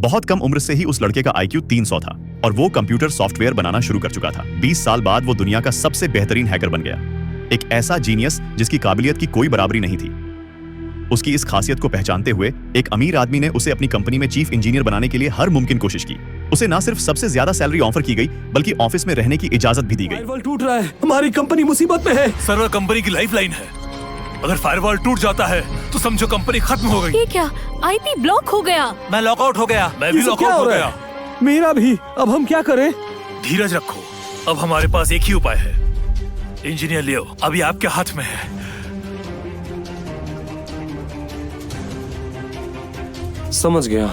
बहुत कम उम्र से ही उस लड़के का IQ 300 था और वो कंप्यूटर सॉफ्टवेयर बनाना शुरू कर चुका था। 20 साल बाद वो दुनिया का सबसे बेहतरीन हैकर बन गया, एक ऐसा जीनियस जिसकी काबिलियत की कोई बराबरी नहीं थी। उसकी इस खासियत को पहचानते हुए एक अमीर आदमी ने उसे अपनी कंपनी में चीफ इंजीनियर बनाने के लिए हर मुमकिन कोशिश की। उसे ना सिर्फ सबसे ज्यादा सैलरी ऑफर की गई बल्कि ऑफिस में रहने की इजाजत भी दी गई। फायरवॉल टूट रहा है, हमारी कंपनी मुसीबत में है। सर्वर कंपनी की लाइफलाइन है, अगर फायरवॉल टूट जाता है तो समझो कंपनी खत्म हो गई। ये क्या, IP ब्लॉक हो गया। मैं लॉकआउट हो गया, मैं भी लॉकआउट हो गया। मेरा भी। अब हम क्या करें? धीरज रखो, अब हमारे पास एक ही उपाय है। इंजीनियर लियो अभी आपके हाथ में है। समझ गया।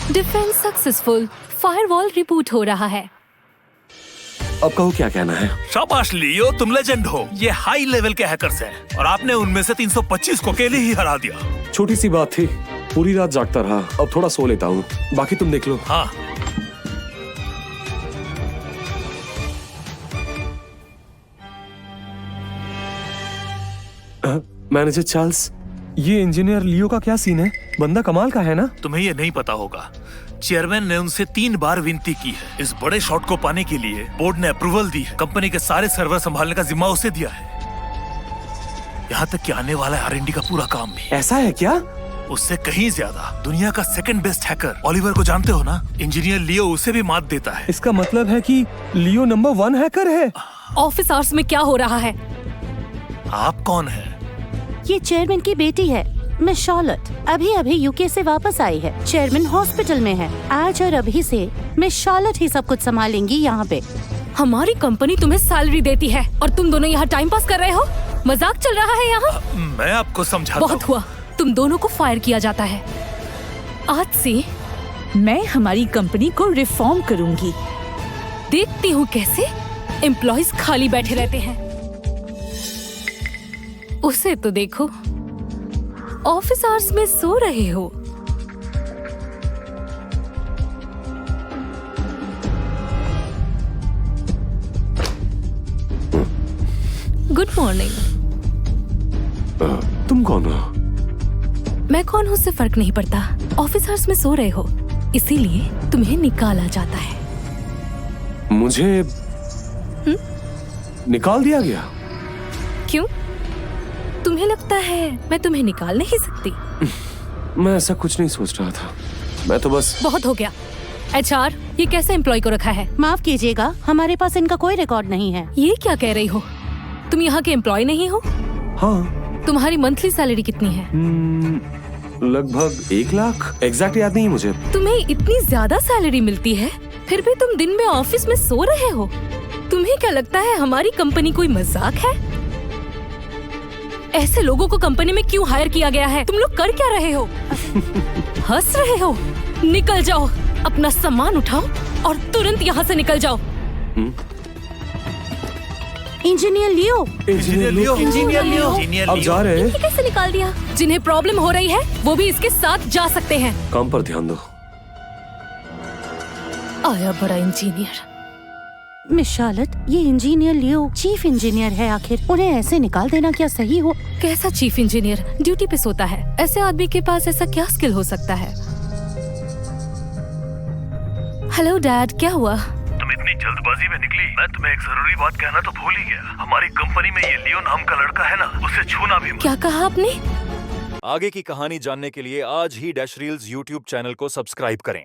डिफेंस सक्सेसफुल, फायरवॉल रिबूट हो रहा है। अब कहो क्या कहना है? शाबाश लियो, तुम लेजेंड हो। ये हाई लेवल के हैकर्स हैं और आपने उनमें से 325 को अकेले ही हरा दिया। छोटी सी बात थी, पूरी रात जागता रहा। अब थोड़ा सो लेता हूँ, बाकी तुम देख लो। हाँ, मैनेजर चार्ल्स, ये इंजीनियर लियो का क्या सीन है? बंदा कमाल का है ना? तुम्हें ये नहीं पता होगा, चेयरमैन ने उनसे 3 बार विनती की है। इस बड़े शॉट को पाने के लिए बोर्ड ने अप्रूवल दी है। कंपनी के सारे सर्वर संभालने का जिम्मा उसे दिया है, यहाँ तक कि आने वाला R&D का पूरा काम भी। ऐसा है क्या? उससे कहीं ज्यादा। दुनिया का सेकंड बेस्ट हैकर ओलिवर को जानते हो ना? इंजीनियर लियो उसे भी मात देता है। इसका मतलब है कि लियो नंबर 1 हैकर है। ऑफिस आवर्स में क्या हो रहा है? आप कौन है? ये चेयरमैन की बेटी है, मिस शॉर्लेट। अभी अभी यूके से वापस आई है। चेयरमैन हॉस्पिटल में है। आज और अभी से मिस शॉर्लेट ही सब कुछ संभालेंगी यहाँ पे। हमारी कंपनी तुम्हें सैलरी देती है और तुम दोनों यहाँ टाइम पास कर रहे हो? मजाक चल रहा है यहाँ? मैं आपको समझाता बहुत हूँ। हुआ, तुम दोनों को फायर किया जाता है। आज से मैं हमारी कंपनी को रिफॉर्म करूंगी। देखती हूँ कैसे एम्प्लॉइज खाली बैठे रहते हैं। उसे तो देखो, ऑफिस आवर्स में सो रहे हो। Good morning. तुम कौन हो? मैं कौन हूँ उससे फर्क नहीं पड़ता। ऑफिस आवर्स में सो रहे हो, इसीलिए तुम्हें निकाला जाता है। मुझे निकाल दिया गया? क्यों? तुम्हें लगता है मैं तुम्हें निकाल नहीं सकती? मैं ऐसा कुछ नहीं सोच रहा था, मैं तो बस। बहुत हो गया। HR, ये कैसे एम्प्लॉय को रखा है? माफ कीजिएगा, हमारे पास इनका कोई रिकॉर्ड नहीं है। ये क्या कह रही हो? तुम यहाँ के एम्प्लॉय नहीं हो? हाँ। तुम्हारी मंथली सैलरी कितनी है? लगभग 1 लाख। एग्जैक्ट याद नहीं मुझे। तुम्हें इतनी ज्यादा सैलरी मिलती है, फिर भी तुम दिन में ऑफिस में सो रहे हो। तुम्हें क्या लगता है हमारी कंपनी कोई मजाक है? ऐसे लोगों को कंपनी में क्यों हायर किया गया है? तुम लोग कर क्या रहे हो? हंस रहे हो? निकल जाओ, अपना सामान उठाओ और तुरंत यहाँ से निकल जाओ। इंजीनियर लियो। इंजीनियर लियो, इंजीनियर लियो, इंजीनियर अब जा रहे ये हैं। कैसे निकाल दिया? जिन्हें प्रॉब्लम हो रही है वो भी इसके साथ जा सकते हैं। काम पर ध्यान दो। आया बड़ा इंजीनियर। मिस शॉर्लेट, ये इंजीनियर लियो चीफ इंजीनियर है। आखिर उन्हें ऐसे निकाल देना क्या सही हो? कैसा चीफ इंजीनियर? ड्यूटी पे सोता है। ऐसे आदमी के पास ऐसा क्या स्किल हो सकता है? हेलो डैड, क्या हुआ? तुम इतनी जल्दबाजी में निकली, मैं तुम्हें एक जरूरी बात कहना तो भूल ही गया। हमारी कंपनी में ये लियो नाम का लड़का है ना, उसे छूना भी मत। क्या कहा आपने? आगे की कहानी जानने के लिए आज ही डैश रील्स YouTube चैनल को सब्सक्राइब करें।